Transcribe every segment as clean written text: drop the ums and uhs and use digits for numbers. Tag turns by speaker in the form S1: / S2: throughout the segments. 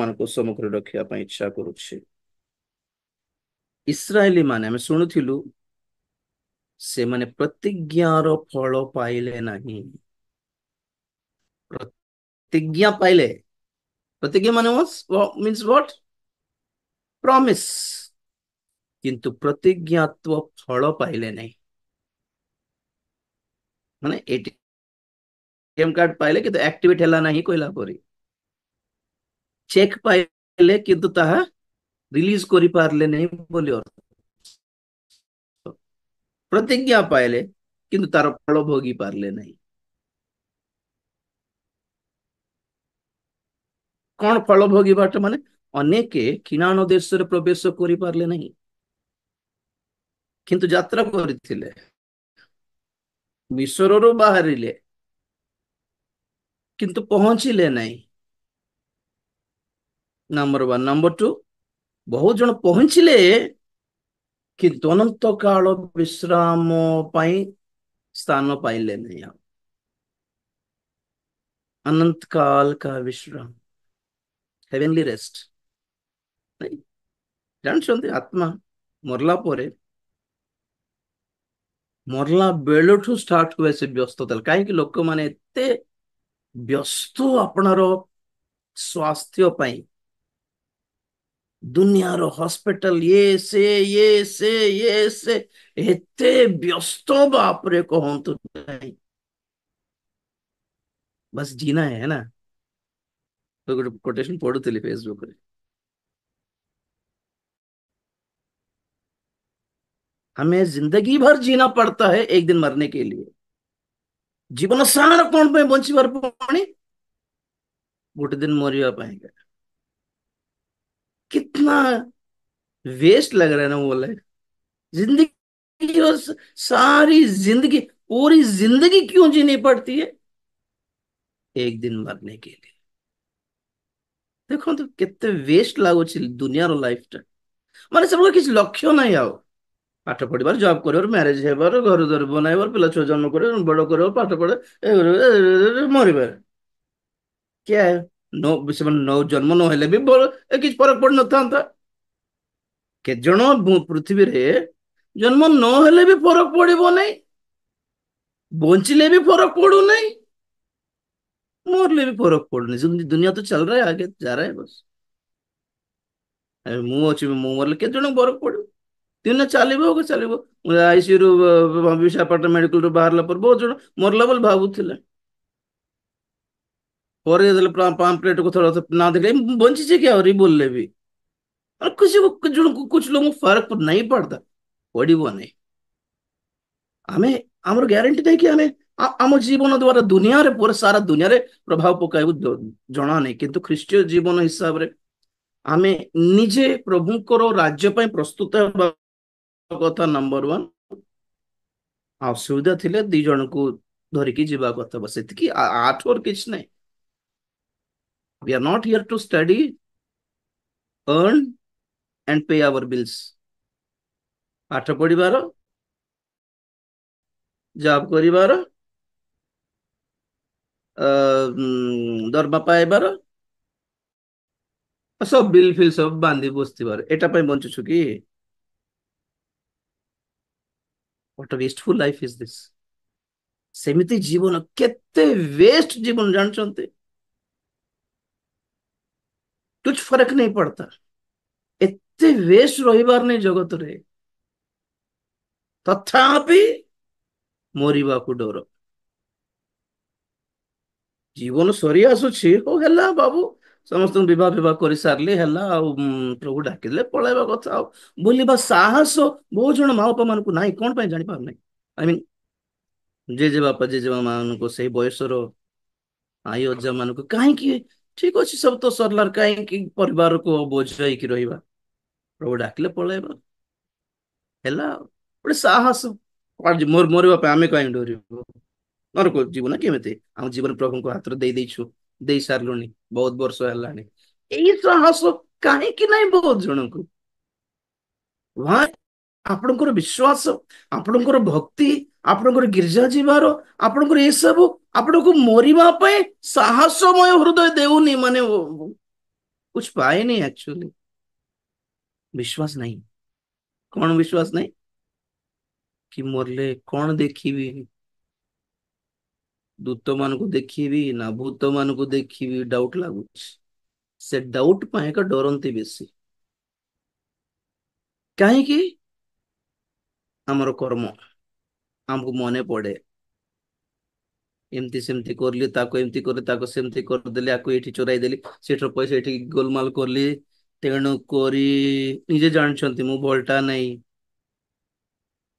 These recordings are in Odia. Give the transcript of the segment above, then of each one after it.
S1: ମାନଙ୍କୁ ସମ୍ମୁଖରେ ରଖିବା ପାଇଁ ଇଚ୍ଛା କରୁଛି। ଇସ୍ରାଏଲି ମାନେ ଆମେ ଶୁଣୁଥିଲୁ ସେମାନେ ପ୍ରତିଜ୍ଞାର ଫଳ ପାଇଲେ ନାହିଁ। ପ୍ରତିଜ୍ଞା ପାଇଲେ, ପ୍ରତିଜ୍ଞା ମାନେ means what? ପ୍ରମିସ୍, କିନ୍ତୁ ପ୍ରତିଜ୍ଞାତ୍ଵ ଫଳ ପାଇଲେ ନାହିଁ। ମାନେ एटीएम कार्ड पाइले किंतु एक्टिवेट हला नहीं कहला परी, चेक पाइले किंतु ताहा रिलीज करि पारले नहीं बोली अर्थ। प्रतिज्ञा पाइले किंतु तार फल भोगी पारले नहीं। कौन फल भोगी बाट माने अनेके किनान देश रे प्रवेश करि पारले नहीं, किंतु यात्रा करथिले, मिस्र रो बाहरिले किंतु पहुंचिले नहीं। नंबर 1। नंबर 2, बहुत जन पहुंचिले किंतु अनंत काल विश्राम पाई स्थान पाइले नहीं। अनंत काल का विश्राम, हेवेनली रेस्ट नहीं। जानछन्ति आत्मा मरला परे, मरला बेलठू स्टार्ट हुए से व्यस्तता। कहीं लोक माने एते व्यस्त अपनार स्वास्थ्य पाई, दुनियार हॉस्पिटल ये से एते व्यस्त बापरे कहंतु नहीं, बस जीना है ना। तो गोटे कोटेशन पढ़ुଥିଲି फेसबुक रे, हमें जिंदगी भर जीना पड़ता है एक दिन मरने के लिए। जीवन सारा कौन पे बंचिबार पुणी गोटे दिन मरिया पाएंगे। कितना वेस्ट लग रहा है ना वो लाइफ। जिंदगी और सारी जिंदगी, पूरी जिंदगी क्यों जीनी पड़ती है एक दिन मरने के लिए। देखो तो कितने वेस्ट लगुच दुनिया लाइफ टा। माने सब किसी लक्ष्य नहीं आओ, पाठ पढ़ार, जॉब कर, मैरिज हेबार, घर द्वार बनइबार, पिला छुआ जन्म कर, बड़ कर, पाठ पढ़े मरबार, क्या है। नो से नो जन्म न हेले भी किसी फरक पड़ न था। के जन पृथ्वी रे जन्म न हेले भी फरक पड़ो नहीं, बंचिले भी फरक पड़ू नहीं, मरले भी फरक पड़नी। दुनिया तो चल रहा है, आगे जा रहा है बस। मुझे मरले के जन फरक पड़ो, दिन चलो चलो। आईसीयू विशाखापट्टनम मेडिकल बाहर पर बहुत जन मरला बोल भावुले, पाम्पलेट को थोड़ा सा ना देखे बंची क्या और बोलले भी, और किसी को कुछ लोगों को फर्क नहीं पड़ता, पड़ो नहीं। आमे आमर ग्यारंटी नहीं कि आमे आम जीवन द्वारा दुनिया रे पूरा सारा दुनिया रे प्रभाव पकाइबु जना नहीं, किंतु ख्रीष्टीय जीवन हिसाब रे आमे निजे प्रभुकर राज्य ପାଇଁ प्रस्तुत हेबा कथा। नंबर 1, असुविधा थिले दी जन को धरिकी जीवा कथा, बस एतिकी। आठ और किछ नहीं। We are not here to study, earn and pay our bills. पाठ पढ़िबार, जॉब करिबार, दरमा पाइबार, सब बिल फिल सब बांधी बसथिबार, एटा पई बंचुछु कि? What a wasteful life is this. सेमिति जीवन केते वेस्ट जीवन जानछन्ते, कुछ फर्क नहीं पड़ता। एते वेस्ट रहिबार नहीं जगत रे, तथापि मरिबा को डर। जीवन सरी आसुछि, हो हेला बाबू, समस्त विवाह कर सारे है, प्रभु डाकिले पलैबा कथा बुलवा साहस बहुत जन माँ बापा मान ना कौन जानी पार ना। आई मीन जेजे बापा जेजे मान को से बयसर आई अजा मान को कहीं ठीक अच्छे सब तो सरलार, कहीं परिवार को बोझ होगी रहा। प्रभु डाकिले पलैबा है गोटे साहस। मोर मरवा आम कहीं डर नरक जीवन केमी आम जीवन प्रभु को हाथ दे दे सारू बहुत वर्ष है। यही साहस कहीं नहीं बहुत जन को वहां आपणकर विश्वास, आपणकर भक्ति, आपणकर गिर्जा जीवार, आपणकर ये सब आपण को मरिबा पई साहसमय हृदय देउनी माने कुछ पाए नहीं एक्चुअली। विश्वास नहीं। कौन विश्वास नहीं? कि मरले कौन देखिबी? दूत ମାନଙ୍କୁ ଦେଖିବି ନା ଭୂତ ମାନଙ୍କୁ ଦେଖିବି ଡାଉଟ ଲାଗୁଛି। ସେ ଡାଉଟ ପାଇଁ ଏକ ଡରନ୍ତି ବେଶୀ। କାହିଁକି? ଆମର କର୍ମ ଆମକୁ ମନେ ପଡେ। ଏମିତି ସେମିତି କରିଲି, ତାକୁ ଏମିତି କରି ତାକୁ ସେମିତି କରିଦେଲି, ଆକୁ ଏଇଠି ଚୋରାଇ ଦେଲି, ସେଠାର ପଇସା ଏଠି ଗୋଲମାଲ କଲି। ତେଣୁ କରି ନିଜେ ଜାଣିଛନ୍ତି ମୁଁ ଭଲଟା ନାହିଁ।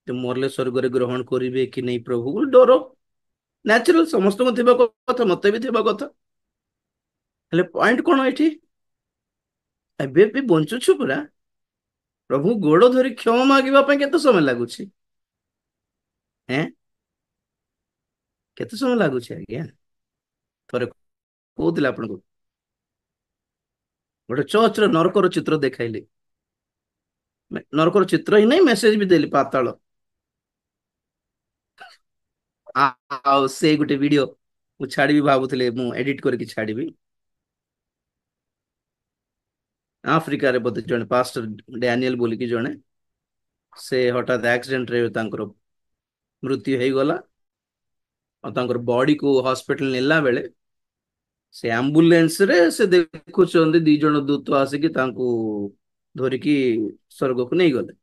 S1: ଯେ ମରଲେ ସ୍वर्ଗରେ ଗ୍ରହଣ କରିବେ କି ନାହିଁ ପ୍ରଭୁ ଡର। ନ୍ୟାଚୁରାଲ ସମସ୍ତଙ୍କୁ ଥିବା କଥା, ମତେ ବି ଥିବା କଥା। ହେଲେ ପଏଣ୍ଟ କଣ ଏଠି? ଏବେ ବି ବଞ୍ଚୁଛୁ ପୁରା। ପ୍ରଭୁ ଗୋଡ ଧରି କ୍ଷମା ମାଗିବା ପାଇଁ କେତେ ସମୟ ଲାଗୁଛି? ହେଁ? କେତେ ସମୟ ଲାଗୁଛି ଆଜ୍ଞା? ଥରେ କହୁଥିଲେ ଆପଣଙ୍କୁ ଗୋଟେ ଚର୍ଚ୍ଚର ନରକର ଚିତ୍ର ଦେଖାଇଲି। ନରକର ଚିତ୍ର ହିଁ ନାହିଁ, ମେସେଜ ବି ଦେଲି ପାତାଳ। ଆଉ ସେ ଗୋଟେ ଭିଡିଓ ମୁଁ ଛାଡିବି ଭାବୁଥିଲି, ମୁଁ ଏଡିଟ କରିକି ଛାଡିବି। ଆଫ୍ରିକାରେ ବୋଧେ ଜଣେ ପାଷ୍ଟର ଡ୍ୟାନିଏଲ ବୋଲିକି ଜଣେ, ସେ ହଠାତ୍ ଆକ୍ସିଡେଣ୍ଟରେ ତାଙ୍କର ମୃତ୍ୟୁ ହେଇଗଲା। ଆଉ ତାଙ୍କର ବଡିକୁ ହସ୍ପିଟାଲ ନେଲା ବେଳେ ସେ ଆମ୍ବୁଲାନ୍ସ ରେ ସେ ଦେଖୁଛନ୍ତି ଦି ଜଣ ଦୂତ ଆସିକି ତାଙ୍କୁ ଧରିକି ସ୍वर्ଗକୁ ନେଇଗଲେ।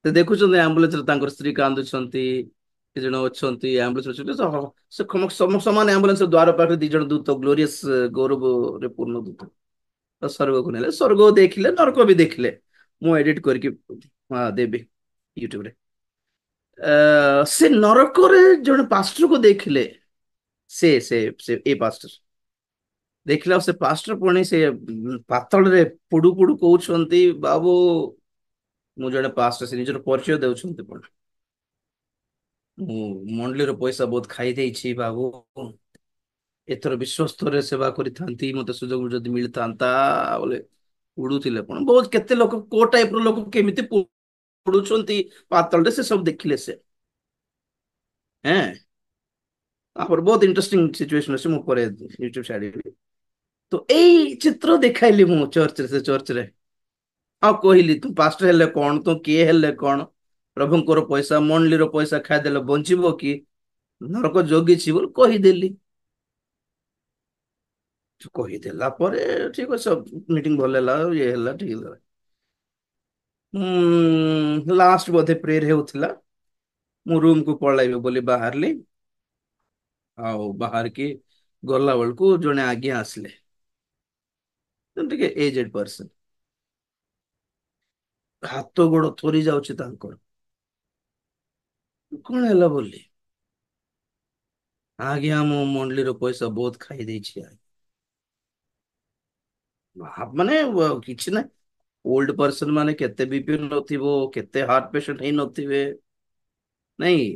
S1: ସେ ଦେଖୁଛନ୍ତି ଆମ୍ବୁଲାନ୍ସରେ ତାଙ୍କର ସ୍ତ୍ରୀ କାନ୍ଦୁଛନ୍ତି, ଦି ଜଣ ଅଛନ୍ତି ଆମ୍ବୁଲାନ୍ସ ଅଛନ୍ତି। ସମାନ ଆମ୍ବୁଲାନ୍ସ ଦ୍ୱାର ପାଖରେ ଦି ଜଣ ଦୂତ ଗ୍ଲୋରିୟସ ଗୌରବରେ ପୂର୍ଣ୍ଣ ଦୂତ ସ୍ୱର୍ଗକୁ ନେଲେ। ସ୍ୱର୍ଗ ଦେଖିଲେ, ନରକ ବି ଦେଖିଲେ। ମୁଁ ଏଡିଟ କରିକି ହଁ ଦେବି ୟୁଟ୍ୟୁବରେ। ସେ ନରକରେ ଜଣେ ପାଷ୍ଟରକୁ ଦେଖିଲେ। ସେ ଏ ପାଷ୍ଟର ଦେଖିଲା, ସେ ପାଷ୍ଟର ପୁଣି ସେ ପାତଳରେ ପୁଡୁ ପୁଡୁ କହୁଛନ୍ତି, ବାବୁ ମୁଁ ଜଣେ ପାଷ୍ଟର। ସେ ନିଜର ପରିଚୟ ଦେଉଛନ୍ତି ପୁଣି। ମୁଁ ମଣ୍ଡଳୀର ପଇସା ବହୁତ ଖାଇ ଦେଇଛି ବାବୁ। ଏଥର ବିଶ୍ୱସ୍ତରେ ସେବା କରିଥାନ୍ତି, ମତେ ସୁଯୋଗ ଯଦି ମିଳିଥାନ୍ତା ବୋଲେ। ଉଡୁଥିଲେ କଣ ବହୁତ, କେତେ ଲୋକ କୋଉ ଟାଇପ ର ଲୋକ କେମିତି ପଡୁଛନ୍ତି ପାତଳରେ, ସେ ସବୁ ଦେଖିଲେ ସେ। ହେଁ, ତାପରେ ବହୁତ ଇଣ୍ଟରେଷ୍ଟିଂ ସିଚୁଏସନ ଅଛି, ମୁଁ ପରେ ୟୁଟ୍ୟୁବ ଛାଡିବି। ତ ଏଇ ଚିତ୍ର ଦେଖାଇଲି ମୁଁ ଚର୍ଚ୍ଚରେ, ସେ ଚର୍ଚ୍ଚରେ। ଆଉ କହିଲି ତୁ ପାଷ୍ଟର ହେଲେ କଣ, ତୁ କିଏ ହେଲେ କଣ? ପ୍ରଭୁଙ୍କର ପଇସା, ମଣ୍ଡଳୀର ପଇସା ଖାଇଦେଲେ ବଞ୍ଚିବ କି? ନରକ ଜଗିଛି ବୋଲି କହିଦେଲି। କହିଦେଲା ପରେ ଠିକ ଅଛି, ମିଟିଂ ଭଲ ହେଲା, ଇଏ ହେଲା ଠିକ ହେଲା। ଲାଷ୍ଟ ବୋଧେ ପ୍ରେୟର ହେଉଥିଲା, ମୁଁ ରୁମକୁ ପଳାଇବି ବୋଲି ବାହାରିଲି। ଆଉ ବାହାରିକି ଗଲା ବେଳକୁ ଜଣେ ଆଜ୍ଞା ଆସିଲେ, ଟିକେ ଏଜେଡ ପର୍ସନ। ହାତ ଗୋଡ ଥରି ଯାଉଛି ତାଙ୍କର। କଣ ହେଲା ବୋଲି? ଆଜ୍ଞା ମୁଁ ମଣ୍ଡଳୀର ପଇସା ବହୁତ ଖାଇ ଦେଇଛି। ମାନେ କିଛି ନାହିଁ, ଓଲ୍ଡ ପର୍ସନ ମାନେ କେତେ ବିପି ନଥିବ, କେତେ ହାର୍ଟ ପେସେଣ୍ଟ ହେଇ ନଥିବେ ନାଇଁ।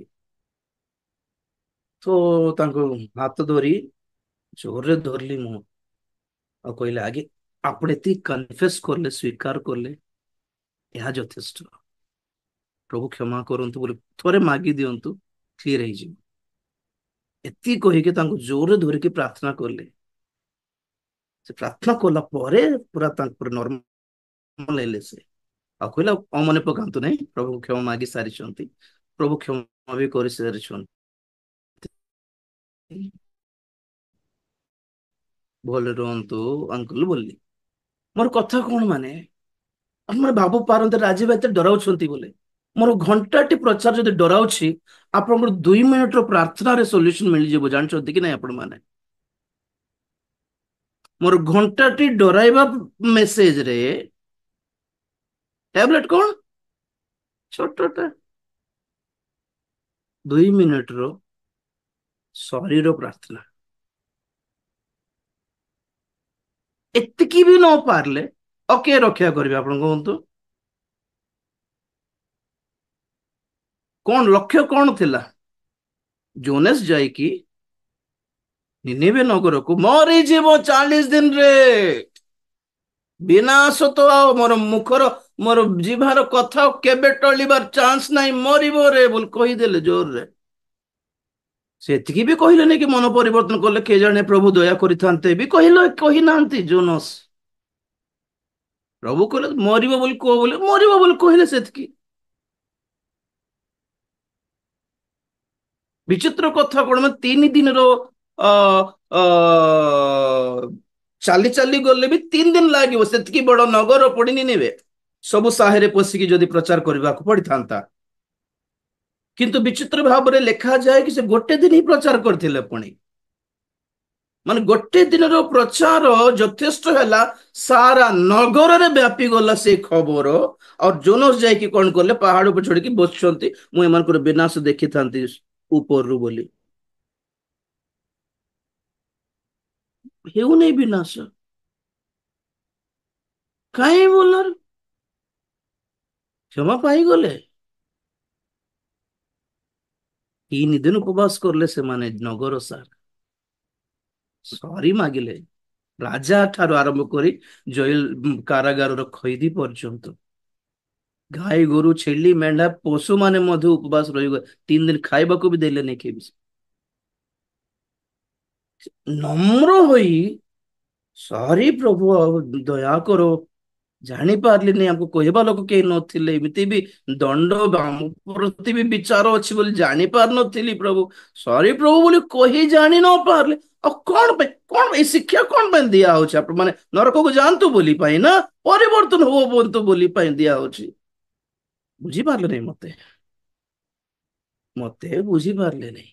S1: ତ ତାଙ୍କୁ ହାତ ଧରି ଜୋରରେ ଧରିଲି ମୁଁ, ଆଉ କହିଲେ ଆଜ୍ଞା ଆପଣ ଏତିକି କନଫେସ୍ କଲେ, ସ୍ୱୀକାର କଲେ, ଏହା ଯଥେଷ୍ଟ। ପ୍ରଭୁ କ୍ଷମା କରନ୍ତୁ ବୋଲି ଥରେ ମାଗି ଦିଅନ୍ତୁ, କ୍ଲିୟର ହେଇଯିବ। ଏତିକି କହିକି ତାଙ୍କୁ ଜୋରରେ ଧରିକି ପ୍ରାର୍ଥନା କଲେ। ସେ ପ୍ରାର୍ଥନା କଲା ପରେ ପୁରା ତାଙ୍କର ନର୍ମାଲ ହେଲେ ସେ। ଆଉ କହିଲା ଆଉ ମନେ ପକାନ୍ତୁ ନାହିଁ, ପ୍ରଭୁ କ୍ଷମା ମାଗି ସାରିଛନ୍ତି, ପ୍ରଭୁ କ୍ଷମା ବି କରିସାରିଛନ୍ତି। ଭଲରେ ରୁହନ୍ତୁ ଅଙ୍କଲ ବୋଲି। ମୋର କଥା କଣ ମାନେ, ଆପଣ ଭାବୁ ପାରନ୍ତି ରାଜୀବ ଏତେ ଡରାଉଛନ୍ତି ବୋଲି। ମୋର ଘଣ୍ଟାଟି ପ୍ରଚାର ଯଦି ଡରାଉଛି, ଆପଣଙ୍କର 2 ମିନିଟର ପ୍ରାର୍ଥନାରେ ସଲ୍ୟୁସନ ମିଳିଯିବ, ଜାଣିଛନ୍ତି କି ନାଇଁ ଆପଣ ମାନେ? ମୋର ଘଣ୍ଟାଟି ଡରାଇବା ମେସେଜରେ ଟ୍ୟାବଲେଟ କଣ ଛୋଟଟା, 2 ମିନିଟର ଶରୀର ପ୍ରାର୍ଥନା। ଏତିକି ବି ନ ପାରିଲେ ଆଉ କିଏ ରକ୍ଷା କରିବେ ଆପଣ କୁହନ୍ତୁ? କଣ ଲକ୍ଷ୍ୟ କଣ ଥିଲା? ଜୋନେସ ଯାଇକି ନିନିବେ ନଗରକୁ ମରିଯିବ 40 ଦିନରେ। ବିନାଶ ତ ଆଉ ମୋର ମୁଖର, ମୋର ଜିଭାର କଥା କେବେ ଟଳିବାର ଚାନ୍ସ ନାହିଁ, ମରିବ ରେ ବୋଲି କହିଦେଲେ ଜୋରରେ। ସେତିକି ବି କହିଲେନି କି ମନ ପରିବର୍ତ୍ତନ କଲେ କିଏ ଜାଣେ ପ୍ରଭୁ ଦୟା କରିଥାନ୍ତେ ବି କହିଲେ କହିନାହାନ୍ତି ଜୋନସ୍। ପ୍ରଭୁ କହିଲେ ମରିବ ବୋଲି କୁହ ବୋଲି ମରିବ ବୋଲି କହିଲେ ସେତିକି। ବିଚିତ୍ର କଥା କଣ ମାନେ 3 ଦିନର ଅ ଅ ଚାଲି ଚାଲି ଗଲେ ବି 3 ଦିନ ଲାଗିବ, ସେତିକି ବଡ ନଗର ପଡିନି ନେବେ ସବୁ ସାହିରେ ପଶିକି ଯଦି ପ୍ରଚାର କରିବାକୁ ପଡିଥାନ୍ତା। କିନ୍ତୁ ବିଚିତ୍ର ଭାବରେ ଲେଖାଯାଏ କି ସେ ଗୋଟେ ଦିନ ହିଁ ପ୍ରଚାର କରିଥିଲେ ପୁଣି। ମାନେ ଗୋଟେ ଦିନର ପ୍ରଚାର ଯଥେଷ୍ଟ ହେଲା, ସାରା ନଗରରେ ବ୍ୟାପି ଗଲା ସେ ଖବର। ଆଉ ଜୋନସ ଯାଇକି କଣ କଲେ, ପାହାଡ ଉପରେ ଚଢିକି ବସିଛନ୍ତି, ମୁଁ ଏମାନଙ୍କର ବିନାଶ ଦେଖିଥାନ୍ତି ଉପରରୁ ବୋଲି। ହେଉନି ବିନାଶ କାହିଁ ବୋଲ କ୍ଷମା ପାଇଗଲେ। 3 ଦିନ ଉପବାସ କରଲେ ସେମାନେ ନଗର ସାର, ସରି ମାଗିଲେ ରାଜା ଠାରୁ ଆରମ୍ଭ କରି ଜୈଲ କାରାଗାରର ଖଇଦି ପର୍ଯ୍ୟନ୍ତ। ଗାଈ ଗୋରୁ ଛେଳି ମେଣ୍ଢା ପଶୁ ମାନେ ମଧ୍ୟ ଉପବାସ ରହିଗଲେ, 3 ଦିନ ଖାଇବାକୁ ବି ଦେଲେନି କେହି ବି। ନମ୍ର ହୋଇ ସରି ପ୍ରଭୁ ଆଉ ଦୟା କର, ଜାଣି ପାରିଲିନି ଆମକୁ କହିବା ଲୋକ କେହି ନଥିଲେ, ଏମିତି ବି ଦଣ୍ଡ ଆମ ପ୍ରତି ବି ବିଚାର ଅଛି ବୋଲି ଜାଣି ପାରୁନଥିଲି ପ୍ରଭୁ, ସରି ପ୍ରଭୁ ବୋଲି କହି ଜାଣି ନ ପାରିଲେ। ଆଉ କଣ ପାଇଁ, କଣ ଏଇ ଶିକ୍ଷା କଣ ପାଇଁ ଦିଆ ହଉଛି ଆପଣ ମାନେ ନରକକୁ ଯାଆନ୍ତୁ ବୋଲି ପାଇଁ ନା ପରିବର୍ତ୍ତନ ହୁଅନ୍ତୁ ବୋଲି ପାଇଁ ଦିଆ ହଉଛି? ବୁଝିପାରିଲେ ନାଇଁ ମତେ ବୁଝିପାରିଲେ ନାଇଁ।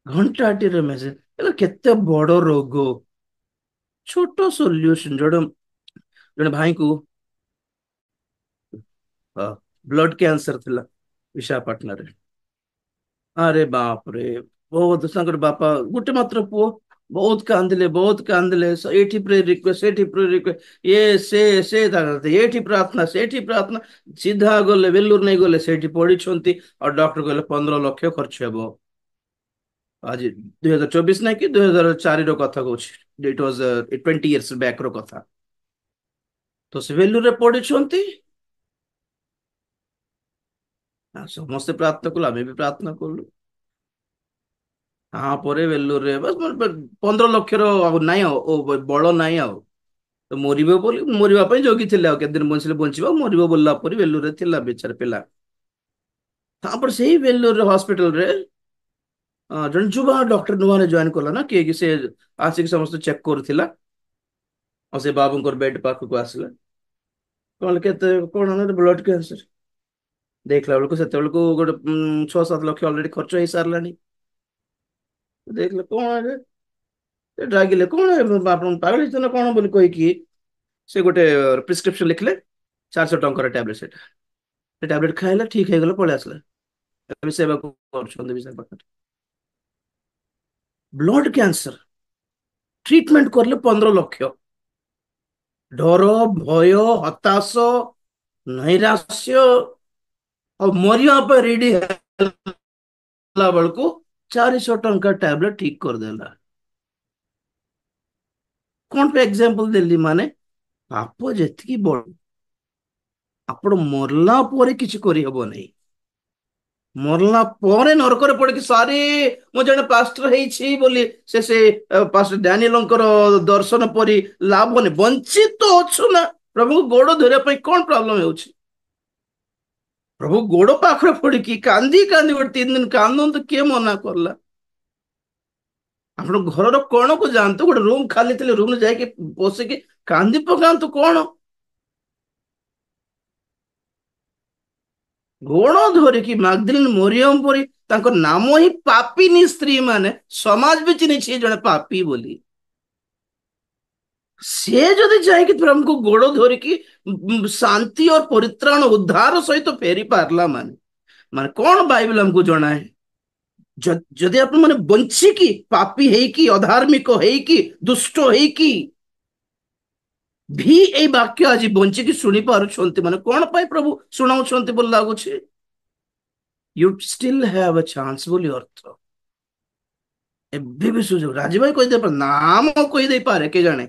S1: ଘଣ୍ଟାଟିର ମେସେଜ ହେଲେ କେତେ ବଡ ରୋଗ। ଛୋଟ ସଲ୍ୟୁସନ, ଜଣେ ଭାଇଙ୍କୁ ବ୍ଲଡ କ୍ୟାନ୍ସର ଥିଲା ବିଶାଖାପାଟଣାରେ। ଆରେ ବାପରେ, ବହୁତ ତାଙ୍କର ବାପା ଗୋଟେ ମାତ୍ର ପୁଅ, ବହୁତ କାନ୍ଦିଲେ ବହୁତ କାନ୍ଦିଲେ, ଏଇଠି ପ୍ରେ ରିକ୍ୱେଷ୍ଟ ସେଇଠି ପ୍ରେ ରିକ୍ୱେଷ୍ଟ ଇଏ ସେ ଏଇଠି ପ୍ରାର୍ଥନା ସେଇଠି ପ୍ରାର୍ଥନା। ସିଧା ଗଲେ ବେଲୁର ନେଇ ଗଲେ, ସେଇଠି ପଢିଛନ୍ତି ଆଉ ଡକ୍ଟର କହିଲେ 15 ଲକ୍ଷ ଖର୍ଚ୍ଚ ହେବ। ଆଜି 2024 ନାଇଁ କି 2004 ର କଥା କହୁଛି, ଇଟ୍ ୱାଜ 20 years ବ୍ୟାକ୍ ର କଥା। ତ ସେ ବେଲୁରରେ ପଢିଛନ୍ତି। ସମସ୍ତେ ପ୍ରାର୍ଥନା କଲୁ, ଆମେ ବି ପ୍ରାର୍ଥନା କଲୁ। ତାପରେ ବେଲୁରରେ ବାସ୍ 15 ଲକ୍ଷର ଆଉ ନାଇଁ ଆଉ ବଳ ନାଇଁ ଆଉ। ତ ମରିବ ବୋଲି ମରିବା ପାଇଁ ଜଗିଥିଲେ, ଆଉ କେତେ ଦିନ ବଞ୍ଚିଲେ ବଞ୍ଚିବ, ମରିବ ବୋଲିଲା ପରେ ବେଲୁରରେ ଥିଲା ବିଚାର ପିଲା। ତାପରେ ସେଇ ବେଲୁର ହସ୍ପିଟାଲରେ ଜଣେ ଯୁବା ଡକ୍ଟର ନୂଆ ଜଏନ କଲା ନା କିଏ କି ସେ ଆସିକି ସମସ୍ତେ ଚେକ୍ କରୁଥିଲା। ଆଉ ସେ ବାବୁଙ୍କର ବେଡ ପାଖକୁ ଆସିଲା, କହିଲେ କେତେ କଣ ବ୍ଲଡ କ୍ୟାନ୍ସର। ଦେଖିଲା ବେଳକୁ ସେତେବେଳକୁ ଗୋଟେ 6-7 ଲକ୍ଷ ଅଲରେଡି ଖର୍ଚ୍ଚ ହେଇ ସାରିଲାଣି। ଦେଖିଲେ କଣ ହେଲେ, ରାଗିଲେ କଣ ଆପଣ ପାଗଳ ହେଇଛନ୍ତି ନା କଣ ବୋଲି କହିକି ସେ ଗୋଟେ ପ୍ରେସକ୍ରିପସନ ଲେଖିଲେ, 400 ଟଙ୍କାର ଟ୍ୟାବଲେଟ ସେଇଟା। ସେ ଟ୍ୟାବଲେଟ ଖାଇଲା, ଠିକ ହେଇଗଲା, ପଳେଇ ଆସିଲା। ଏବେ ସେବାକୁ କରୁଛନ୍ତି ବିଶାଖାପାଟଣାରେ। ବ୍ଲଡ କ୍ୟାନ୍ସର ଟ୍ରିଟମେଣ୍ଟ କରିଲେ 15 ଲକ୍ଷ। ଡର, ଭୟ, ହତାଶ, ନୈରାଶ୍ୟ ଆଉ ମରିବା ପାଇଁ ରେଡି ହେଲା ବେଳକୁ 400 ଟଙ୍କା ଟ୍ୟାବଲେଟ ଠିକ କରିଦେଲା। କଣ ପାଇଁ ଏକ୍ସାମ୍ପଲ ଦେଲି ମାନେ ପାପ ଯେତିକି ବଡ, ଆପଣ ମରଲା ପରେ କିଛି କରିହବ ନାହିଁ। ମରଲା ପରେ ନରକରେ ପଡିକି ସାରି ମୁଁ ଜଣେ ପାଷ୍ଟର ହେଇଛି ବୋଲି ସେ ପାଷ୍ଟର ଡାନିଏଲଙ୍କର ଦର୍ଶନ ପରି ଲାଭ ନାହିଁ। ବଞ୍ଚିତ ଅଛୁ ନା, ପ୍ରଭୁଙ୍କୁ ଗୋଡ ଧରିବା ପାଇଁ କଣ ପ୍ରୋବ୍ଲେମ ହେଉଛି? ପ୍ରଭୁ ଗୋଡ ପାଖରେ ପଡିକି କାନ୍ଦି କାନ୍ଦି ଗୋଟେ 3 ଦିନ କାନ୍ଦନ୍ତୁ, କିଏ ମନା କଲା? ଆପଣ ଘରର କୋଣକୁ ଯାଆନ୍ତୁ, ଗୋଟେ ରୁମ ଖାଲି ଥିଲେ ରୁମ ଯାଇକି ବସିକି କାନ୍ଦି ପକାନ୍ତୁ। କଣ ଗୋଣ ଧରିକି ମାଗଦଲିନ ମରିୟମ ପରି, ତାଙ୍କ ନାମ ହିଁ ପାପିନୀ ସ୍ତ୍ରୀ, ମାନେ ସମାଜ ବି ଚିହ୍ନିଛି ଜଣେ ପାପି ବୋଲି। ସେ ଯଦି ଯାଇକି ପ୍ରଭୁଙ୍କୁ ଗୋଡ ଧରିକି ଶାନ୍ତି ଓ ପରିତ୍ରାଣ ଉଦ୍ଧାର ସହିତ ଫେରି ପାରିଲା ମାନେ ମାନେ କଣ ବାଇବଲ ଆମକୁ ଜଣାଏ? ଯଦି ଆପଣ ମାନେ ବଞ୍ଚିକି ପାପି ହେଇକି ଅଧାର୍ମିକ ହେଇକି ଦୁଷ୍ଟ ହେଇକି ଭି ଏଇ ବାକ୍ୟ ଆଜି ବଞ୍ଚିକି ଶୁଣି ପାରୁଛନ୍ତି, ମାନେ କଣ ପାଇଁ ପ୍ରଭୁ ଶୁଣାଉଛନ୍ତି ବୋଲି ଲାଗୁଛି? You still have a chance ବୋଲି ଅର୍ଥ। ଏବେ ବି ସୁଯୋଗ, ରାଜୀବ ଭାଇ କହିଦେଇପାରେ, ନାମ କହିଦେଇପାରେ, କେ ଜାଣେ।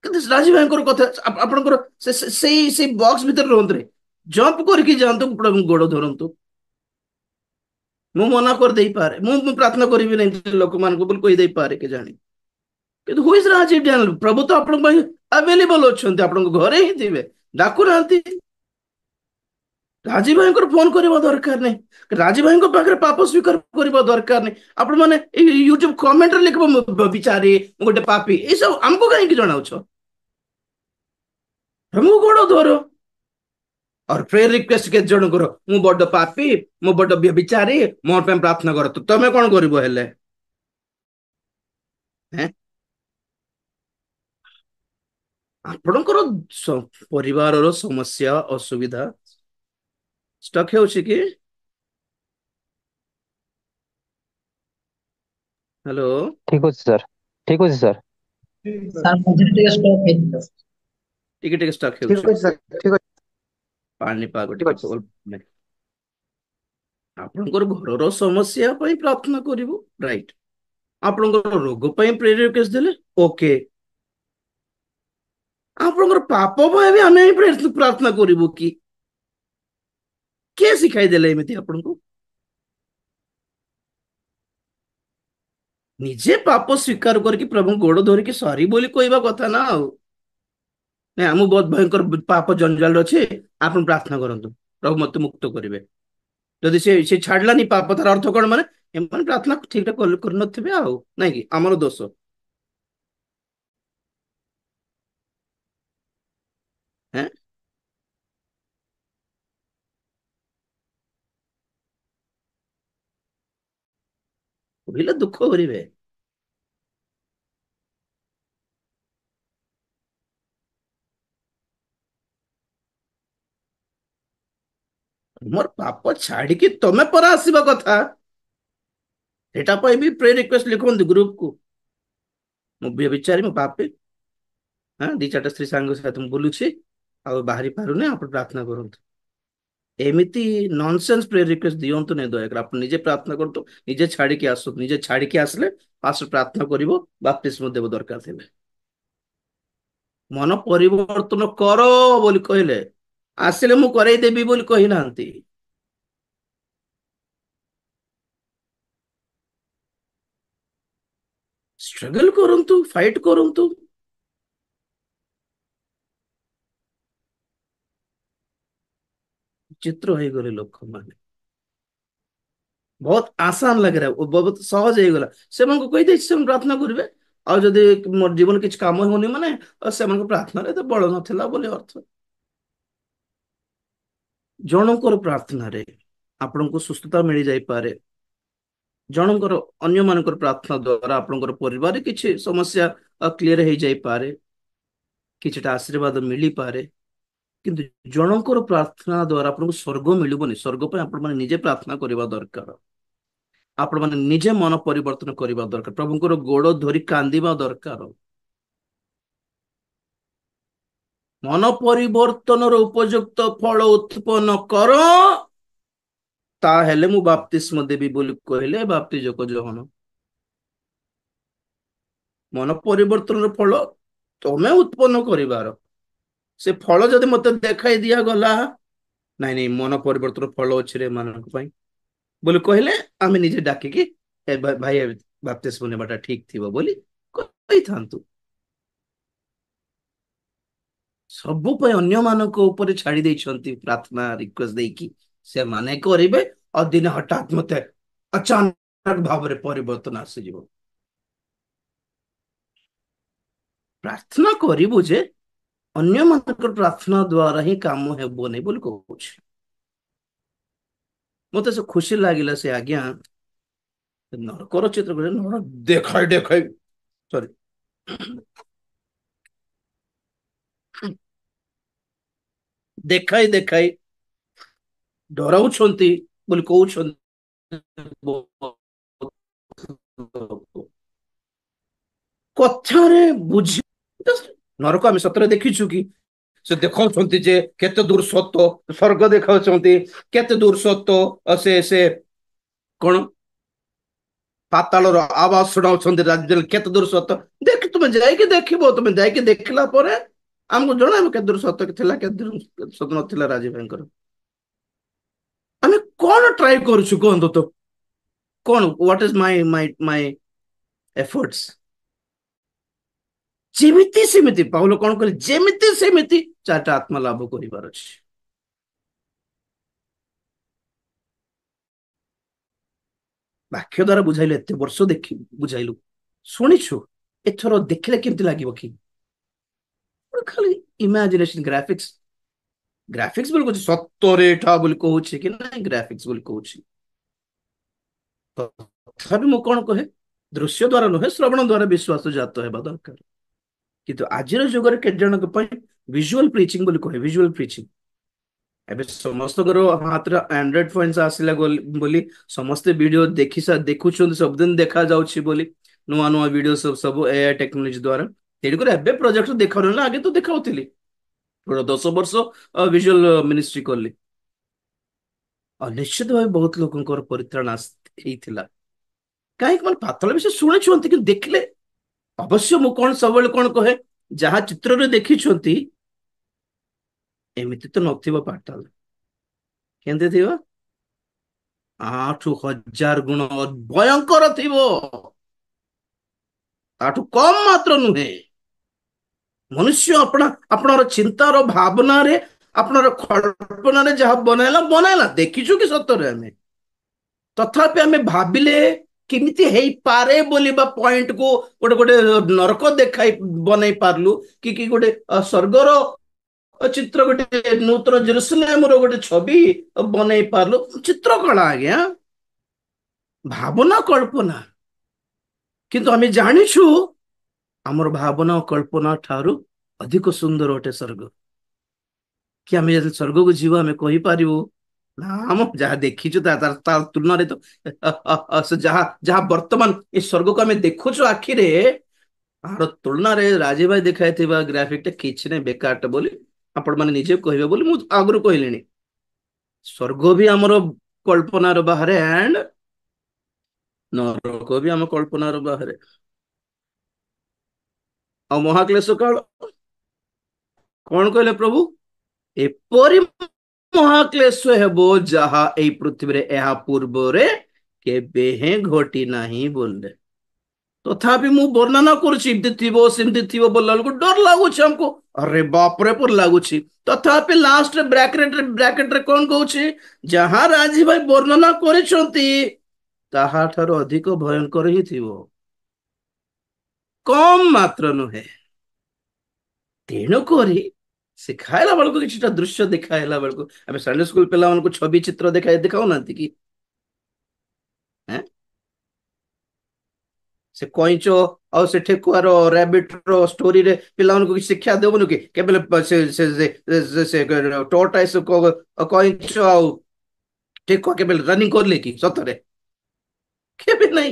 S1: କିନ୍ତୁ ରାଜୀବ ଭାଇଙ୍କର କଥା ଆପଣଙ୍କର ସେଇ ବକ୍ସ ଭିତରେ ରୁହନ୍ତୁ ରେ, ଜମ୍ପ କରିକି ଯାଆନ୍ତୁ, ପ୍ରଭୁ ଗୋଡ ଧରନ୍ତୁ। ମୁଁ ମନା କରିଦେଇପାରେ, ମୁଁ ପ୍ରାର୍ଥନା କରିବି ନାହିଁ ଲୋକମାନଙ୍କୁ ବୋଲି କହିଦେଇପାରେ କି ଜାଣି, କିନ୍ତୁ ହୁଇଜ ରାଜି ଡ୍ୟାନିଏଲ, ପ୍ରଭୁ ତ ଆପଣଙ୍କ ପାଇଁ ଆଭେଲେବଲ ଅଛନ୍ତି, ଆପଣଙ୍କ ଘରେ ହିଁ ଥିବେ, ଡାକୁନାହାନ୍ତି। ରାଜୀବ ଭାଇଙ୍କର ଫୋନ କରିବା ଦରକାର ନାହିଁ, ରାଜୀବ ଭାଇଙ୍କ ପାଖରେ ପାପ ସ୍ୱୀକାର କରିବା ଦରକାର ନାହିଁ। ଆପଣ ମାନେ ଏଇ ୟୁଟ୍ୟୁବ କମେଣ୍ଟରେ ଲେଖିବ ମୁଁ ବିଚାରୀ, ମୁଁ ଗୋଟେ ପାପୀ, ଏସବୁ ଆମକୁ କାହିଁକି ଜଣାଉଛ? ମୁଁ ଗୋଡ ଧର और प्रेयर रिक्वेस्ट केତେ ଜଣଙ୍କର, ମୁଁ ବଡ ପାପୀ, ମୁଁ ବଡ ବ୍ୟଭିଚାରୀ, ମୋ ପାଇଁ ପ୍ରାର୍ଥନା କର। ତମେ କଣ କରିବ ହେଲେ? ହେଁ? ଆପଣଙ୍କର ପରିବାରର ସମସ୍ୟା ଅସୁବିଧା ଷ୍ଟକ୍ ହେଉଛି କି? ହ୍ୟାଲୋ।
S2: ଠିକ ଅଛି ସାର୍, ଠିକ ଅଛି ସାର୍।
S3: ସାର୍ ମଝିରେ ଟିକେ ଷ୍ଟକ୍ ହେଇଥିଲା।
S1: ଟିକେ ଟିକେ ଷ୍ଟକ୍
S3: ଠିକ
S1: ହେଉଛି,
S3: ଅଛି ସାର୍, ଠିକ ଅଛି,
S1: ପାଣିପାଗ
S3: ଠିକ
S1: ଟିକେ
S3: ଅଛି ସାର୍।
S1: ଆପଣଙ୍କର ଘରର ସମସ୍ୟା ପାଇଁ ପ୍ରାର୍ଥନା କରିବୁ, ରାଇଟ? ଆପଣଙ୍କର ରୋଗ ପାଇଁ ପ୍ରେୟର ରିକ୍ୱେଷ୍ଟ ଦେଲେ ଓକେ। ଆପଣଙ୍କର ପାପ ପାଇଁ ବି ଆମେ ପ୍ରାର୍ଥନା କରିବୁ କି? କିଏ ଶିଖାଇ ଦେଲେ ଏମିତି ଆପଣଙ୍କୁ? ନିଜେ ପାପ ସ୍ୱୀକାର କରିକି ପ୍ରଭୁଙ୍କ ଗୋଡ ଧରିକି ସରି ବୋଲି କହିବା କଥା ନା ଆଉ। ନାଇଁ, ଆମ ବହୁତ ଭୟଙ୍କର ପାପ ଜଞ୍ଜାଳ ଅଛି, ଆପଣ ପ୍ରାର୍ଥନା କରନ୍ତୁ ପ୍ରଭୁ ମତେ ମୁକ୍ତ କରିବେ। ଯଦି ସେ ଛାଡିଲାନି ପାପ, ତାର ଅର୍ଥ କଣ? ମାନେ ଏମାନେ ପ୍ରାର୍ଥନା ଠିକ ଠାକ କରିନଥିବେ ଆଉ, ନାଇଁ କି ଆମର ଦୋଷ। ହେଁ? କହିଲେ ଦୁଃଖ କରିବେ। ମୋର ପାପ ଛାଡିକି ତମେ ପରା ଆସିବା କଥା। ସେଟା ପାଇଁ ବି ପ୍ରେ ରିକ୍ୱେଷ୍ଟ ଲିଖନ୍ତୁ ଗ୍ରୁପ କୁ। ମୁଁ ବ୍ୟଭିଚାରୀ, ମୁଁ ପାପୀ, ହଁ ଦି ଚାରିଟା ସ୍ତ୍ରୀ ସାଙ୍ଗ ସାଥି ମୁଁ ବୁଲୁଛି ଆଉ ବାହାରି ପାରୁନି, ଆପଣ ପ୍ରାର୍ଥନା କରନ୍ତୁ। ଏମିତି ନନସେନ୍ସ ପ୍ରେ ରିକ୍ୱେଷ୍ଟ ଦିଅନ୍ତୁ ନାହିଁ ଦୟାକରି। ଆପଣ ନିଜେ ପ୍ରାର୍ଥନା କରନ୍ତୁ, ନିଜେ ଛାଡିକି ଆସନ୍ତୁ। ନିଜେ ଛାଡିକି ଆସିଲେ ପାଷ୍ଟ ପ୍ରାର୍ଥନା କରିବ, ବାପ୍ତିସ୍ମ ଦେବ ଦରକାର ଥିଲେ। ମନ ପରିବର୍ତ୍ତନ କର ବୋଲି କହିଲେ, ଆସିଲେ ମୁଁ କରେଇଦେବି ବୋଲି କହିନାହାନ୍ତି। ଷ୍ଟ୍ରଗଲ କରନ୍ତୁ, ଫାଇଟ କରନ୍ତୁ। ଚିତ୍ର ହେଇଗଲେ ଲୋକମାନେ, ବହୁତ ଆସାନ ଲାଗେ, ବହୁତ ସହଜ ହେଇଗଲା। ସେମାନଙ୍କୁ କହିଦେଇଛି ସେମାନେ ପ୍ରାର୍ଥନା କରିବେ। ଆଉ ଯଦି ମୋର ଜୀବନ କିଛି କାମ ହଉନି ମାନେ ସେମାନଙ୍କ ପ୍ରାର୍ଥନାରେ ଏତେ ବଳ ନଥିଲା ବୋଲି ଅର୍ଥ। ଜଣଙ୍କର ପ୍ରାର୍ଥନାରେ ଆପଣଙ୍କୁ ସୁସ୍ଥତା ମିଳିଯାଇପାରେ। ଜଣଙ୍କର, ଅନ୍ୟ ମାନଙ୍କର ପ୍ରାର୍ଥନା ଦ୍ଵାରା ଆପଣଙ୍କର ପରିବାରରେ କିଛି ସମସ୍ୟା କ୍ଲିୟର ହେଇଯାଇପାରେ, କିଛିଟା ଆଶୀର୍ବାଦ ମିଳିପାରେ। କିନ୍ତୁ ଜଣଙ୍କର ପ୍ରାର୍ଥନା ଦ୍ଵାରା ଆପଣଙ୍କୁ ସ୍ୱର୍ଗ ମିଳିବନି। ସ୍ୱର୍ଗ ପାଇଁ ଆପଣ ମାନେ ନିଜେ ପ୍ରାର୍ଥନା କରିବା ଦରକାର। ଆପଣ ମାନେ ନିଜେ ମନ ପରିବର୍ତ୍ତନ କରିବା ଦରକାର, ପ୍ରଭୁଙ୍କର ଗୋଡ ଧରି କାନ୍ଦିବା ଦରକାର। ମନ ପରିବର୍ତ୍ତନର ଉପଯୁକ୍ତ ଫଳ ଉତ୍ପନ୍ନ କର, ତାହେଲେ ମୁଁ ବାପ୍ତିସ୍ମ ଦେବି ବୋଲି କହିଲେ ବାପ୍ତିଜକ ଯୋହନ। ମନ ପରିବର୍ତ୍ତନର ଫଳ ତମେ ଉତ୍ପନ୍ନ କରିବାର। ସେ ଫଳ ଯଦି ମତେ ଦେଖାଇ ଦିଆଗଲା, ନାଇଁ ନାଇଁ ମନ ପରିବର୍ତ୍ତନ ଫଳ ଅଛି ରେ ଏମାନଙ୍କ ପାଇଁ ବୋଲି କହିଲେ, ଆମେ ନିଜେ ଡାକିକି ଭାଇ ବାପ୍ତିସ୍ମ ନେବାଟା ଠିକ ଥିବ ବୋଲି କହିଥାନ୍ତୁ। ସବୁ ପାଇଁ ଅନ୍ୟମାନଙ୍କ ଉପରେ ଛାଡି ଦେଇଛନ୍ତି ପ୍ରାର୍ଥନା ରିକ୍ୱେଷ୍ଟ ଦେଇକି, ସେମାନେ କରିବେ। ଆଉ ଦିନେ ହଠାତ୍ ମତେ ଅଚାନକ ଭାବରେ ପରିବର୍ତ୍ତନ ଆସିଯିବ। ପ୍ରାର୍ଥନା କରିବୁ ଯେ ଅନ୍ୟମାନଙ୍କର ପ୍ରାର୍ଥନା ଦ୍ଵାରା ହିଁ କାମ ହେବନି ବୋଲି କହୁଛି। ମତେ ସେ ଖୁସି ଲାଗିଲା ସେ ଆଜ୍ଞା ନରକର ଚିତ୍ର କରି ଦେଖାଇ ଦେଖାଇ, ସରି, ଦେଖାଇ ଦେଖାଇ ଡରାଉଛନ୍ତି ବୋଲି କହୁଛନ୍ତି। କଥାରେ ବୁଝି, ନରକ ଆମେ ସତରେ ଦେଖିଛୁ କି? ସେ ଦେଖାଉଛନ୍ତି ଯେ କେତେ ଦୂର ସତ, ସ୍ୱର୍ଗ ଦେଖାଉଛନ୍ତି କେତେ ଦୂର ସତ, ସେ କଣ ପାତାଳର ଆବାଜ ଶୁଣାଉଛନ୍ତି, ରାଜ୍ୟରେ କେତେ ଦୂର ସତ। ଦେଖ, ତୁମେ ଯାଇକି ଦେଖିବ, ତୁମେ ଯାଇକି ଦେଖିଲା ପରେ ଆମକୁ ଜଣା କେତେ ଦୂର ସତ ଥିଲା କେତେ ଦୂର ସତ ନଥିଲା ରାଜୀବ ଭାଇଙ୍କର। ଆମେ କଣ ଟ୍ରାଏ କରୁଛୁ କୁହନ୍ତୁ ତ? କଣ ହ୍ୱାଟ ଇଜ ମାଇ ମାଇ ମାଇ ଏଫର୍ଟସ୍? ଯେମିତି ସେମିତି ପାଉଲ କଣ କହିଲେ, ଯେମିତି ସେମିତି ଚାରିଟା ଆତ୍ମା ଲାଭ କରିବାର ଅଛି। ବାକ୍ୟ ଦ୍ଵାରା ବୁଝାଇଲୁ, ଏତେ ବର୍ଷ ଦେଖି ବୁଝାଇଲୁ, ଶୁଣିଛୁ, ଏଥର ଦେଖିଲେ କେମିତି ଲାଗିବ କି? ଖାଲି ଇମାଜିନେସନ, ଗ୍ରାଫିକ୍ସ, ଗ୍ରାଫିକ୍ସ ବୋଲି କହୁଛି, ସତରେ ଏଠା ବୋଲି କହୁଛି କି ନାଇଁ ଗ୍ରାଫିକ୍ସ ବୋଲି କହୁଛି। ତଥାପି ମୁଁ କଣ କହେ, ଦୃଶ୍ୟ ଦ୍ଵାରା ନୁହେଁ ଶ୍ରବଣ ଦ୍ଵାରା ବିଶ୍ୱାସ ଜାତ ହେବା ଦରକାର। କିନ୍ତୁ ଆଜିର ଯୁଗରେ କେତେ ଜଣଙ୍କ ପାଇଁ ଭିଜୁଆଲ ପ୍ରିଚିଂ ବୋଲି କହେ, ଭିଜୁଆଲ ପ୍ରିଚିଂ। ଏବେ ସମସ୍ତଙ୍କର ହାତରେ ଆଣ୍ଡ୍ରଏଡ ଫୋନ୍ସ ଆସିଲା ବୋଲି ସମସ୍ତେ ଭିଡିଓ ଦେଖୁଛନ୍ତି, ସବୁଦିନ ଦେଖା ଯାଉଛି ବୋଲି ନୂଆ ନୂଆ ଭିଡିଓ ସବୁ ଏଆଇ ଟେକ୍ନୋଲୋଜି ଦ୍ଵାରା। ତେଣୁକରି ଏବେ ପ୍ରୋଜେକ୍ଟ ଦେଖାଉନି ନା, ଆଗେ ତ ଦେଖାଉଥିଲି। ପୁରା 10 ବର୍ଷ ଭିଜୁଆଲ ମିନିଷ୍ଟ୍ରି କଲି, ଆଉ ନିଶ୍ଚିତ ଭାବେ ବହୁତ ଲୋକଙ୍କର ପରିତ୍ରାଣ ହେଇଥିଲା। କାହିଁକି ମାନେ ପାତଳ ବିଷୟ ଶୁଣିଛନ୍ତି କିନ୍ତୁ ଦେଖିଲେ, ଅବଶ୍ୟ ମୁଁ କଣ ସବୁବେଳେ କଣ କହେ, ଯାହା ଚିତ୍ରରେ ଦେଖିଛନ୍ତି ଏମିତି ତ ନଥିବ ପାତାଳ। କେମିତି ଥିବ? 8,000 ଗୁଣ ଭୟଙ୍କର ଥିବ, ତାଠୁ କମ ମାତ୍ର ନୁହେଁ। ମନୁଷ୍ୟ ଆପଣର ଚିନ୍ତାର ଭାବନାରେ, ଆପଣର କଳ୍ପନାରେ ଯାହା ବନାଇଲା ବନାଇଲା, ଦେଖିଛୁ କି ସତରେ ଆମେ? ତଥାପି ଆମେ ଭାବିଲେ କେମିତି ହେଇପାରେ ବୋଲି ବା ପଏଣ୍ଟ କୁ ଗୋଟେ ଗୋଟେ ନରକ ଦେଖାଇ ବନେଇ ପାରିଲୁ, କି ଗୋଟେ ସ୍ୱର୍ଗର ଚିତ୍ର, ଗୋଟେ ନୂତନ ଜେରୁସାଲେମର ଗୋଟେ ଛବି ବନେଇ ପାରିଲୁ। ଚିତ୍ର କଳା ଆଜ୍ଞା, ଭାବନା କଳ୍ପନା। କିନ୍ତୁ ଆମେ ଜାଣିଛୁ ଆମର ଭାବନା ଓ କଳ୍ପନା ଠାରୁ ଅଧିକ ସୁନ୍ଦର ଅଟେ ସ୍ୱର୍ଗ। କି ଆମେ ଯଦି ସ୍ୱର୍ଗକୁ ଯିବା ଆମେ କହିପାରିବୁ ନା ଆମ ଯାହା ଦେଖିଛୁ ତା ତୁଳନାରେ ତ ଯାହା ଯାହା ବର୍ତ୍ତମାନ ଏ ସ୍ୱର୍ଗକୁ ଆମେ ଦେଖୁଛୁ ଆଖିରେ, ତାର ତୁଳନାରେ ରାଜୀବ ଭାଇ ଦେଖାଇଥିବା ଗ୍ରାଫିକ ଟା କିଛି ନାହିଁ, ବେକାରଟା ବୋଲି ଆପଣ ମାନେ ନିଜେ କହିବେ ବୋଲି ମୁଁ ଆଗରୁ କହିଲିଣି। ସ୍ୱର୍ଗ ବି ଆମର କଳ୍ପନାର ବାହାରେ, ଆଣ୍ଡ ନରକ ବି ଆମ କଳ୍ପନାର ବାହାରେ। ଆଉ ମହାକ୍ଲେଶ କାଳ କଣ କହିଲେ ପ୍ରଭୁ? ଏପରି ମହାକ୍ଲେଶ ହେବ ଯାହା ଏଇ ପୃଥିବୀରେ ଏହା ପୂର୍ବରେ କେବେ ହେଁ ଘଟି ନାହିଁ ବୋଲେ। ତଥାପି ମୁଁ ବର୍ଣ୍ଣନା କରୁଛି, ଏମିତି ଥିବ ସେମିତି ଥିବ ବୋଲିଲା ବେଳକୁ ଡର ଲାଗୁଛି ଆମକୁ, ଅରେ ବାପରେ ପରି ଲାଗୁଛି। ତଥାପି ଲାଷ୍ଟରେ ବ୍ରାକେଟରେ କଣ କହୁଛି? ଯାହା ରାଜୀ ଭାଇ ବର୍ଣ୍ଣନା କରିଛନ୍ତି ତାହାଠାରୁ ଅଧିକ ଭୟଙ୍କର ହିଁ ଥିବ, କମ ମାତ୍ର ନୁହେଁ। ତେଣୁକରି ଶିଖାଇଲା ବେଳକୁ କିଛିଟା ଦୃଶ୍ୟ ଦେଖାଇଲା ବେଳକୁ, ଆମେ ସନ୍ଡେ ସ୍କୁଲ ପିଲାମାନଙ୍କୁ ଛବି ଚିତ୍ର ଦେଖାଉନାହାନ୍ତି କି? ସେ କଇଁଚ ଆଉ ସେ ଠେକୁଆର ରାବିଟ ର ଷ୍ଟୋରିରେ ପିଲାମାନଙ୍କୁ କିଛି ଶିକ୍ଷା ଦେବୁନି କି? କେବଳ ଟର୍ଟାଇସ କଇଁଚ ଆଉ ଠେକୁଆ କେବେ ରନିଂ କରିଲେ କି ସତରେ? କେବେ ନାହିଁ।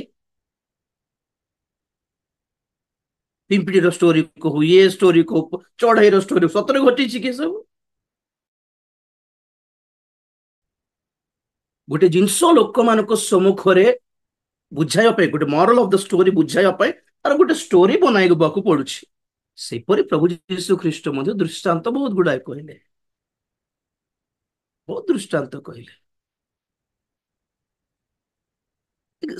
S1: ପିମ୍ପିଡ଼ିର ଷ୍ଟୋରି କହୁ, ଇଏ ଷ୍ଟୋରି କହୁ, ଚଢେଇର ଷ୍ଟୋରି, ସତରେ ଘଟିଛି କି ସବୁ? ଗୋଟେ ଜିନିଷ ଲୋକମାନଙ୍କ ସମ୍ମୁଖରେ ବୁଝାଇବା ପାଇଁ, ଗୋଟେ ମରାଲ ଅଫ ଦ ଷ୍ଟୋରି ବୁଝାଇବା ପାଇଁ ତାର ଗୋଟେ ଷ୍ଟୋରି ବନାଇବାକୁ ପଡୁଛି। ସେପରି ପ୍ରଭୁ ଯୀଶୁ ଖ୍ରୀଷ୍ଟ ମଧ୍ୟ ଦୃଷ୍ଟାନ୍ତ ବହୁତ ଗୁଡାଏ କହିଲେ, ବହୁତ ଦୃଷ୍ଟାନ୍ତ କହିଲେ।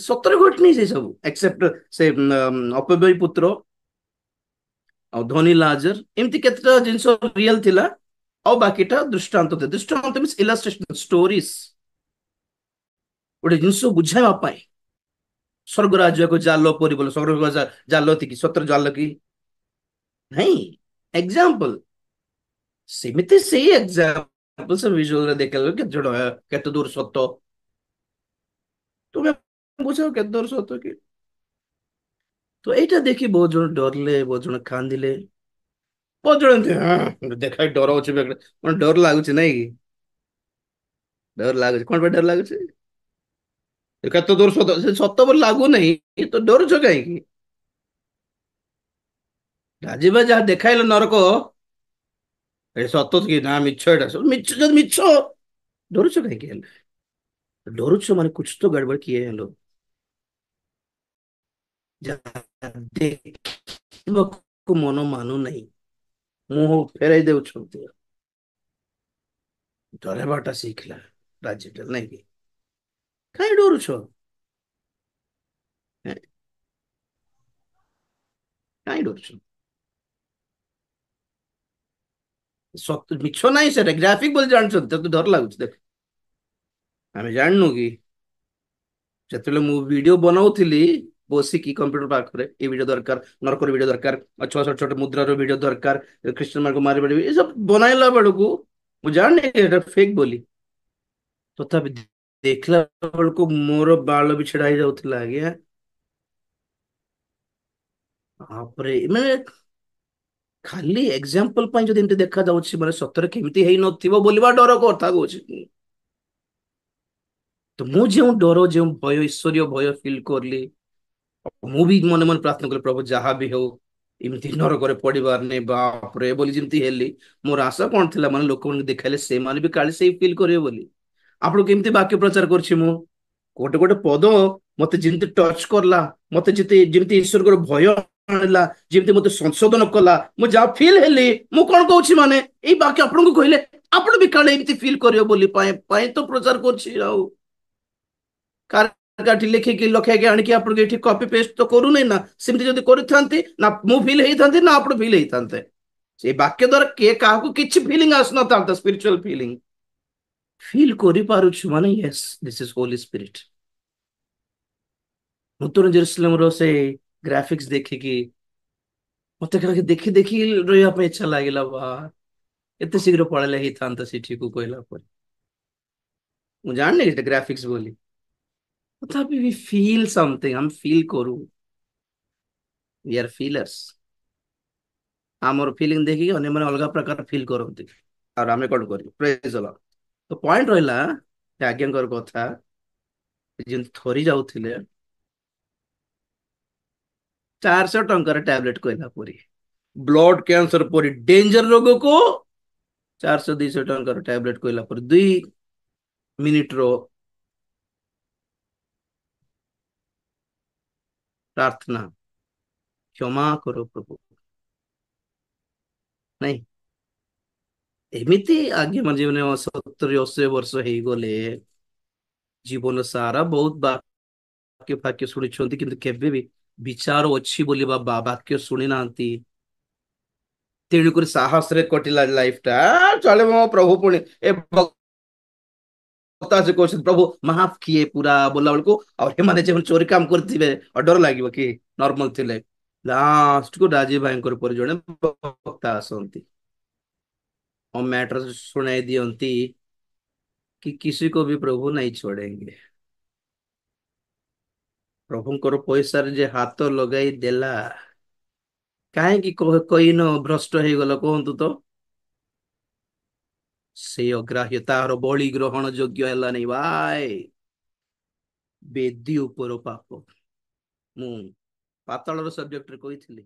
S1: ସତରେ ଘଟନି ସେ ସବୁ, ଏକ୍ସେପ୍ଟ ସେ ଅପବ୍ୟୟୀ ପୁତ୍ର ଆଉ ଧନୀ ଲାଜର, ଏମିତି କେତେଟା ଜିନିଷ ରିଅଲ ଥିଲା, ଆଉ ବାକିଟା ଦୃଷ୍ଟାନ୍ତ। ଦୃଷ୍ଟାନ୍ତ ମିନ୍ସ ଇଲାଷ୍ଟ୍ରେସନ, ଷ୍ଟୋରିଜ, ଗୋଟେ ଜିନିଷ ବୁଝାଇବା ପାଇଁ। ସ୍ୱର୍ଗ ରାଜ୍ୟକୁ ଜାଲ ପରି ବୋଲେ, ସ୍ୱର୍ଗ ଜାଲ କି ସତରେ ଜାଲ କି ନାହିଁ, ଏକ୍ସାମ୍ପଲ। ସେମିତି ସେଇ ଏକ୍ସାମ୍ପଲ ସେ ଭିଜୁଆଲରେ ଦେଖେଇଲେ କେତେ ଜଣ କେତେ ଦୂର ସତ, ତୁମେ ବୁଝ କେତେ ଦୂର ସତ କି? ତ ଏଇଟା ଦେଖି ବହୁତ ଜଣ ଡରିଲେ, ବହୁତ ଜଣ କାନ୍ଦିଲେ, ବହୁତ ଜଣ ଏମିତି ଦେଖାଇ ଡରଉଛି, ମାନେ ଡର ଲାଗୁଛି ନାଇଁ କି? ଡର ଲାଗୁଛି, କଣ ପାଇଁ ଡର ଲାଗୁଛି? କେତେ ଦୂର ସତ, ସେ ସତ ବୋଲି ଲାଗୁନାହିଁ ତ ଡରୁଛ କାହିଁକି? ରାଜୀବ ଯାହା ଦେଖାଇଲେ ନରକ, ଏ ସତ କି ନା ମିଛ? ଏଇଟା ସବୁ ମିଛ, ଯଦି ମିଛ ଡରୁଛ କାହିଁକି? ହେଲେ ଡରୁଛ ମାନେ କୁछ ତ ଗड़बड़ କିଏ हैं लोग। ଯାହା ଦେଖିବାକୁ ମନ ମାନୁ ନାହିଁ, मुंह फेराई देउछंती डरेबाटा शिखला डिजिटल नहीं कि काई डरुछ काई डरुछ सत मिछ नाही सेटा ग्राफिक बोल जानछंती तो डर लाଗୁଛି देख ଆମେ ଜାଣିନୁ କି ଯେତେବେଳେ ମୁଁ ଭିଡିଓ ବନାଉଥିଲି ବସିକି କମ୍ପ୍ୟୁଟର ପାଖରେ ଏ ଭିଡିଓ ଦରକାର ନରକର ଭିଡିଓ ଦରକାର ଛଅ ଛୋଟ ଛୋଟ ମୁଦ୍ରାର ଭିଡିଓ ଦରକାର ଖ୍ରୀଷ୍ଟିଆନ ମାନଙ୍କୁ ମାରିବା ଏ ସବୁ ବନାଇଲା ବେଳକୁ ମୁଁ ଜାଣିନି ଏଟା ଫେକ୍ ବୋଲି ତଥାପି ଦେଖିଲା ବେଳକୁ ମୋର ବାଳ ବି ଛିଡା ହେଇଯାଉଥିଲା ଆଜ୍ଞା ତାପରେ ମାନେ ଖାଲି ଏକ୍ସାମ୍ପଲ ପାଇଁ ଯଦି ଏମିତି ଦେଖାଯାଉଛି ମାନେ ସତରେ କେମିତି ହେଇନଥିବ ବୋଲିବା ଡର କଥା କହୁଛି ତ ମୁଁ ଯେଉଁ ଡର ଯେଉଁ ଭୟ ଈଶ୍ୱରୀୟ ଭୟ ଫିଲ୍ କଲି ମୁଁ ବି ମନେ ମନେ ପ୍ରାର୍ଥନା କଲି ପ୍ରଭୁ ଯାହା ବି ହଉ ଏମିତି ନରକରେ ପଡିବାର ନାହିଁ ବାପରେ ବୋଲି ଯେମିତି ହେଲି ମୋର ଆଶା କଣ ଥିଲା ମାନେ ଲୋକମାନଙ୍କୁ ଦେଖାଇଲେ ସେମାନେ ବି କାଳେ ସେଇ ଫିଲ୍ କରିବେ ବୋଲି ଆପଣ କେମିତି ବାକ୍ୟ ପ୍ରଚାର କରୁଛି ମୁଁ ଗୋଟେ ଗୋଟେ ପଦ ମତେ ଯେମିତି ଟଚ୍ କରଲା ମତେ ଯେମିତି ଯେମିତି ଈଶ୍ୱରଙ୍କର ଭୟ ଆଣିଲା ଯେମିତି ମତେ ସଂଶୋଧନ କଲା ମୁଁ ଯାହା ଫିଲ୍ ହେଲି ମୁଁ କଣ କହୁଛି ମାନେ ଏଇ ବାକ୍ୟ ଆପଣଙ୍କୁ କହିଲେ ଆପଣ ବି କାଳେ ଏମିତି ଫିଲ୍ କରିବେ ବୋଲି ପାଇଁ ପାଇଁ ତ ପ୍ରଚାର କରୁଛି ଆଉ କାଠି ଲେଖିକି ଲଖେଇକି ଆଣିକି ଆପଣଙ୍କୁ ଏଠି କପି ପେଷ୍ଟ ତ କରୁନି ନା ସେମିତି ଯଦି କରିଥାନ୍ତି ନା ମୁଁ ଫିଲ୍ ହେଇଥାନ୍ତି ନା ଆପଣ ଫିଲ୍ ହେଇଥାନ୍ତେ ସେଇ ବାକ୍ୟ ଦ୍ୱାରା କିଏ କାହାକୁ କିଛି ଫିଲିଂ ଆସିନଥାନ୍ତା ସ୍ପିରିଚୁଆଲ ଫିଲିଂ ଫିଲ୍ କରିପାରୁଛୁ ମାନେ Yes this is Holi spirit ନୂତନ ଜେରୁସଲେମର ସେ ଗ୍ରାଫିକ୍ସ ଦେଖିକି ମତେ କାହିଁକି ଦେଖି ଦେଖି ରହିବା ପାଇଁ ଇଚ୍ଛା ଲାଗିଲା ବା ଏତେ ଶୀଘ୍ର ପଳେଇଲେ ହେଇଥାନ୍ତା ସେଠିକୁ କହିଲା ପରେ ମୁଁ ଜାଣିନି ଏଟା ଗ୍ରାଫିକ୍ସ ବୋଲି तथापि we feel something हम feel करू we are feelers ଆମର ଫିଲିଂ ଦେଖିକି ଅନ୍ୟମାନେ ଅଲଗା ପ୍ରକାର ଫିଲ୍ କରନ୍ତି ଆଉ ଆମେ କଣ କରିବୁ ପ୍ରେଜ ଦ ଲର୍ଡ ତ ପଏଣ୍ଟ ରହିଲା ଆଜ୍ଞାଙ୍କର କଥା ଯେମିତି ଥରି ଯାଉଥିଲେ 400 ଟଙ୍କାର ଟ୍ୟାବଲେଟ କହିଲା ପରି ବ୍ଲଡ କ୍ୟାନ୍ସର ପରି ଡେଞ୍ଜର ରୋଗକୁ 400 200 ଟଙ୍କାର ଟ୍ୟାବଲେଟ କହିଲା ପରେ 2 ମିନିଟର ପ୍ରାର୍ଥନା କ୍ଷମା କର ପ୍ରଭୁ ନାଇଁ ଏମିତି ଆଜ୍ଞା ମାନେ ଜୀବନ 70 80 ବର୍ଷ ହେଇଗଲେ ଜୀବନ ସାରା ବହୁତ ବାକ୍ୟ ଫାକ୍ୟ ଶୁଣିଛନ୍ତି କିନ୍ତୁ କେବେ ବି ବିଚାର ଅଛି ବୋଲି ବା ବାକ୍ୟ ଶୁଣି ନାହାନ୍ତି ତେଣୁକରି ସାହସରେ କଟିଲା ଲାଇଫ ଟା ଚଳିବ ମୋ ପ୍ରଭୁ ପୁଣି ଏ ଭକ୍ତ ଆସି କହୁଛନ୍ତି ପ୍ରଭୁ ମାଫ କିଏ ପୁରା ବୋଲା ବେଳକୁ ଆଉ ଏମାନେ ଯେମାନେ ଚୋରି କାମ କରିଥିବେ ଆଉ ଡର ଲାଗିବ କି ନର୍ମାଲ ଥିଲେ ଲାଷ୍ଟ କୁ ରାଜୀବ ଭାଇଙ୍କର ପରି ଜଣେ ଭକ୍ତ ଆସନ୍ତି और मैटर सुनाई दियंती कि किसी को भी प्रभु नहीं छोड़ेंगे प्रभुଙ୍କର ପଇସାରେ ଯେ ହାତ ଲଗାଇ ଦେଲା କାହିଁକି କଇନ ଭ୍ରଷ୍ଟ ହେଇଗଲ କୁହନ୍ତୁ ତ ସେଇ ଅଗ୍ରାହ୍ୟ ତାହାର ବଳି ଗ୍ରହଣ ଯୋଗ୍ୟ ହେଲାନି ଭାଇ ବେଦୀ ଉପର ପାପ ମୁଁ ପାତାଳର ସବଜେକ୍ଟରେ କହିଥିଲି